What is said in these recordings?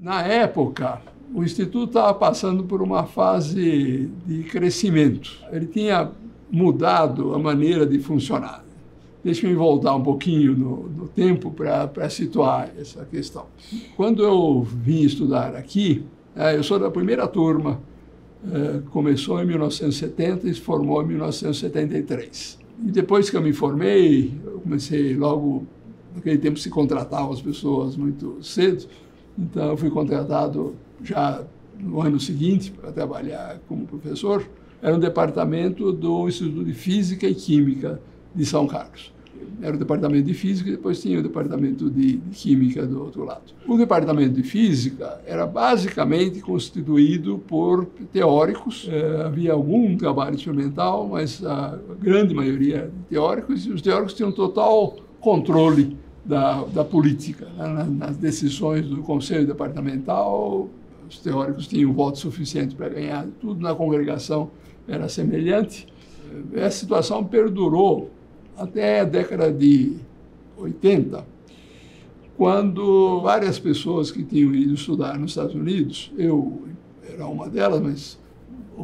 Na época, o Instituto estava passando por uma fase de crescimento. Ele tinha mudado a maneira de funcionar. Deixa-me voltar um pouquinho no tempo para situar essa questão. Quando eu vim estudar aqui, eu sou da primeira turma, começou em 1970 e se formou em 1973. E depois que eu me formei, eu comecei logo, naquele tempo se contratavam as pessoas muito cedo, então eu fui contratado já no ano seguinte para trabalhar como professor. Era um departamento do Instituto de Física e Química de São Carlos. Era o departamento de Física e depois tinha o departamento de Química do outro lado. O departamento de Física era basicamente constituído por teóricos. Havia algum trabalho experimental, mas a grande maioria de teóricos, e os teóricos tinham total controle da política. Nas decisões do Conselho Departamental, os teóricos tinham voto suficiente para ganhar tudo, na congregação era semelhante. Essa situação perdurou até a década de 80, quando várias pessoas que tinham ido estudar nos Estados Unidos, eu era uma delas, mas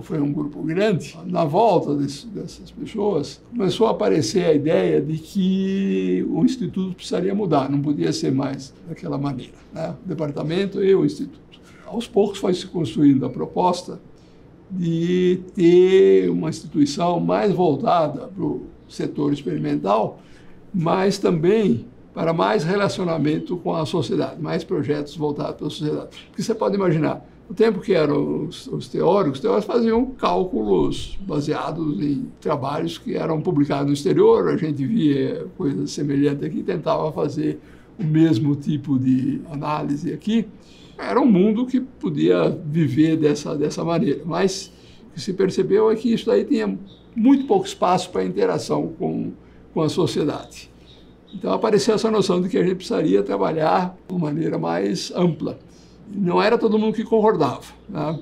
foi um grupo grande, na volta dessas pessoas, começou a aparecer a ideia de que o Instituto precisaria mudar, não podia ser mais daquela maneira, né? O departamento e o Instituto. Aos poucos foi se construindo a proposta de ter uma instituição mais voltada para o setor experimental, mas também para mais relacionamento com a sociedade, mais projetos voltados para a sociedade. Porque você pode imaginar, no tempo que eram os teóricos faziam cálculos baseados em trabalhos que eram publicados no exterior, a gente via coisas semelhantes aqui, tentava fazer o mesmo tipo de análise aqui. Era um mundo que podia viver dessa maneira, mas o que se percebeu é que isso aí tinha muito pouco espaço para interação com a sociedade. Então apareceu essa noção de que a gente precisaria trabalhar de uma maneira mais ampla. Não era todo mundo que concordava, né?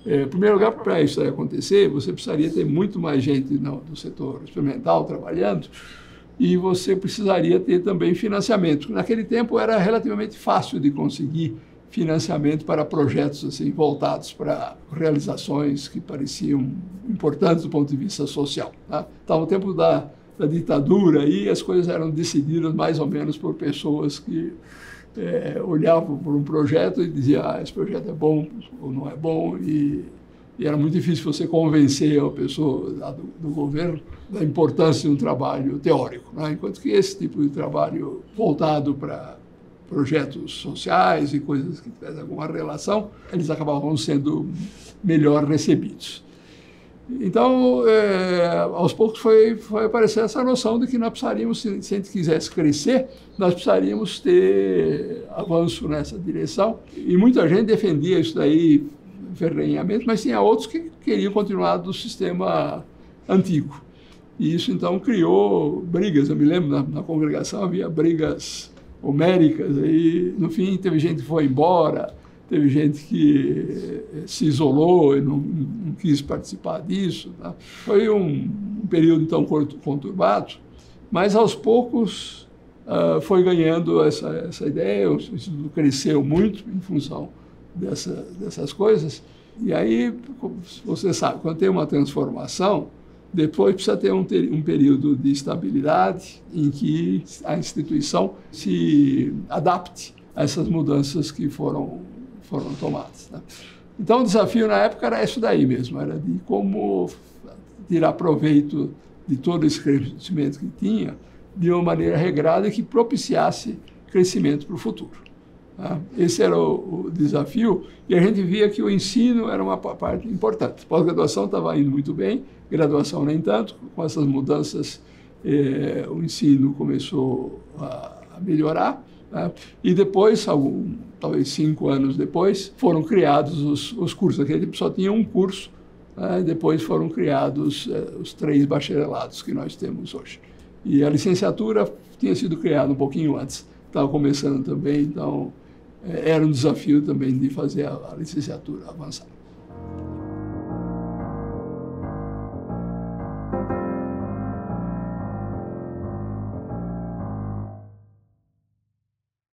Em primeiro lugar, para isso acontecer, você precisaria ter muito mais gente do setor experimental trabalhando, e você precisaria ter também financiamento. Naquele tempo era relativamente fácil de conseguir financiamento para projetos assim, voltados para realizações que pareciam importantes do ponto de vista social, tá? Então, no tempo da ditadura, aí, as coisas eram decididas mais ou menos por pessoas que olhavam por um projeto e diziam esse projeto é bom ou não é bom, e era muito difícil você convencer a pessoa do governo da importância de um trabalho teórico, né? Enquanto que esse tipo de trabalho voltado para projetos sociais e coisas que tivessem alguma relação, eles acabavam sendo melhor recebidos. Então, aos poucos foi aparecer essa noção de que nós precisaríamos, se a gente quisesse crescer, nós precisaríamos ter avanço nessa direção. E muita gente defendia isso daí, ferrenhamente, mas tinha outros que queriam continuar do sistema antigo. E isso, então, criou brigas. Eu me lembro, na congregação havia brigas homéricas, aí, no fim, teve gente que foi embora, teve gente que se isolou e não quis participar disso, tá? Foi um período, então, conturbado, mas, aos poucos, foi ganhando essa ideia, o Instituto cresceu muito em função dessas coisas, e aí, você sabe, quando tem uma transformação, depois precisa ter um período de estabilidade em que a instituição se adapte a essas mudanças que foram tomadas, né? Então, o desafio na época era isso daí mesmo, era de como tirar proveito de todo esse crescimento que tinha de uma maneira regrada e que propiciasse crescimento para o futuro, tá? Esse era o desafio, e a gente via que o ensino era uma parte importante. Pós-graduação estava indo muito bem, graduação nem tanto. Com essas mudanças, o ensino começou a melhorar, né? E depois, talvez 5 anos depois, foram criados os cursos. Naquele tempo só tinha um curso, né? Depois foram criados os 3 bacharelados que nós temos hoje. E a licenciatura tinha sido criada um pouquinho antes, estava começando também, então era um desafio também de fazer a licenciatura avançar.